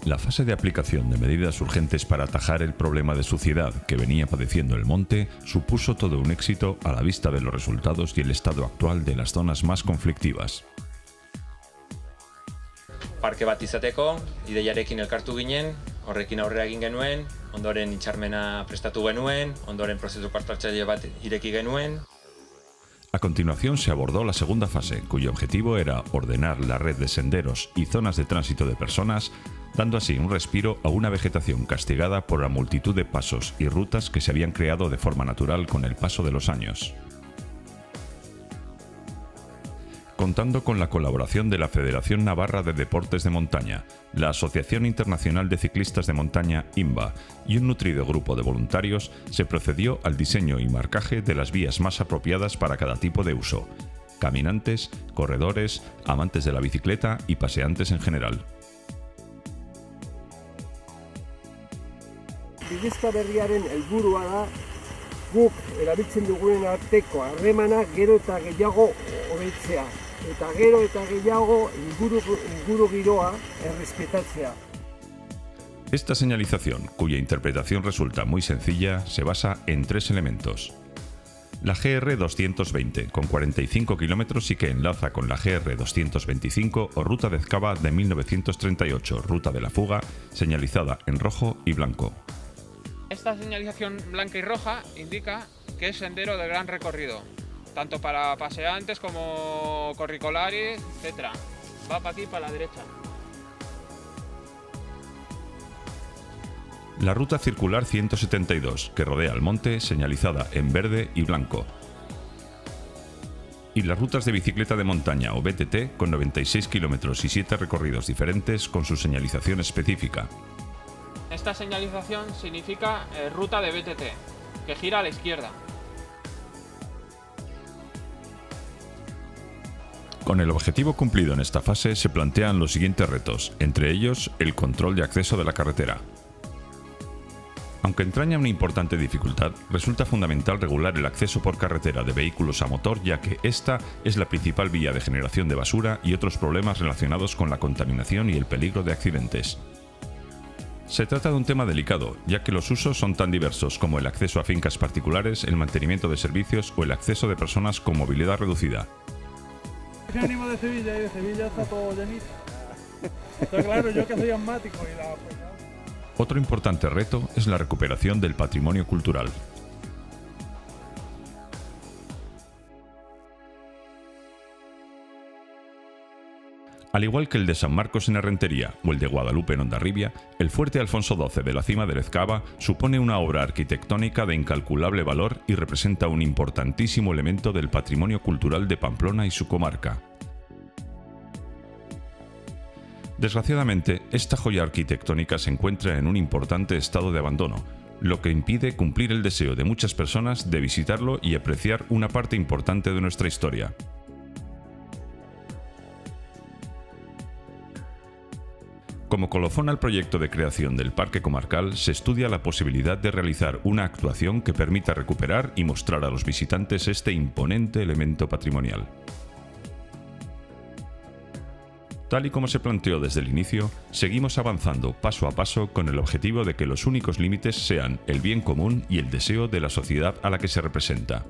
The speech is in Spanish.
La fase de aplicación de medidas urgentes para atajar el problema de suciedad que venía padeciendo el monte supuso todo un éxito a la vista de los resultados y el estado actual de las zonas más conflictivas. Parke bat izateko, ideiarekin elkartu ginen, horrekin aurrera egin genuen, ondoren hitzarmena prestatu genuen, ondoren prozesu parte-hartzaile bat ireki genuen. A continuación se abordó la segunda fase, cuyo objetivo era ordenar la red de senderos y zonas de tránsito de personas, dando así un respiro a una vegetación castigada por la multitud de pasos y rutas que se habían creado de forma natural con el paso de los años. Contando con la colaboración de la Federación Navarra de Deportes de Montaña, la Asociación Internacional de Ciclistas de Montaña INVA y un nutrido grupo de voluntarios, se procedió al diseño y marcaje de las vías más apropiadas para cada tipo de uso: caminantes, corredores, amantes de la bicicleta y paseantes en general. Bidezka berriaren helburua da guk erabiltzen dugun arteko harremana gero eta gehiago hobetzea eta gero eta gehiago inguru giroa errespetatzea. Esta señalización, cuya interpretación resulta muy sencilla, se basa en tres elementos. La GR 220, con 45 kilómetros y que enlaza con la GR 225 o Ruta de Ezkaba de 1938, Ruta de la Fuga, señalizada en rojo y blanco. Esta señalización blanca y roja indica que es sendero de gran recorrido, tanto para paseantes como corricolares, etc. Va para aquí, para la derecha. La ruta circular 172, que rodea el monte, señalizada en verde y blanco. Y las rutas de bicicleta de montaña o BTT, con 96 kilómetros y 7 recorridos diferentes con su señalización específica. Esta señalización significa ruta de BTT, que gira a la izquierda. Con el objetivo cumplido en esta fase se plantean los siguientes retos, entre ellos el control de acceso de la carretera. Aunque entraña una importante dificultad, resulta fundamental regular el acceso por carretera de vehículos a motor, ya que esta es la principal vía de generación de basura y otros problemas relacionados con la contaminación y el peligro de accidentes. Se trata de un tema delicado, ya que los usos son tan diversos como el acceso a fincas particulares, el mantenimiento de servicios o el acceso de personas con movilidad reducida. Yo ánimo de Sevilla y de Sevilla está todo llenito. Está claro, yo que soy asmático y la... Otro importante reto es la recuperación del patrimonio cultural. Al igual que el de San Marcos en Errentería o el de Guadalupe en Hondarribia, el fuerte Alfonso XII de la cima del Ezkaba supone una obra arquitectónica de incalculable valor y representa un importantísimo elemento del patrimonio cultural de Pamplona y su comarca. Desgraciadamente, esta joya arquitectónica se encuentra en un importante estado de abandono, lo que impide cumplir el deseo de muchas personas de visitarlo y apreciar una parte importante de nuestra historia. Como colofón al proyecto de creación del Parque Comarcal, se estudia la posibilidad de realizar una actuación que permita recuperar y mostrar a los visitantes este imponente elemento patrimonial. Tal y como se planteó desde el inicio, seguimos avanzando paso a paso con el objetivo de que los únicos límites sean el bien común y el deseo de la sociedad a la que se representa.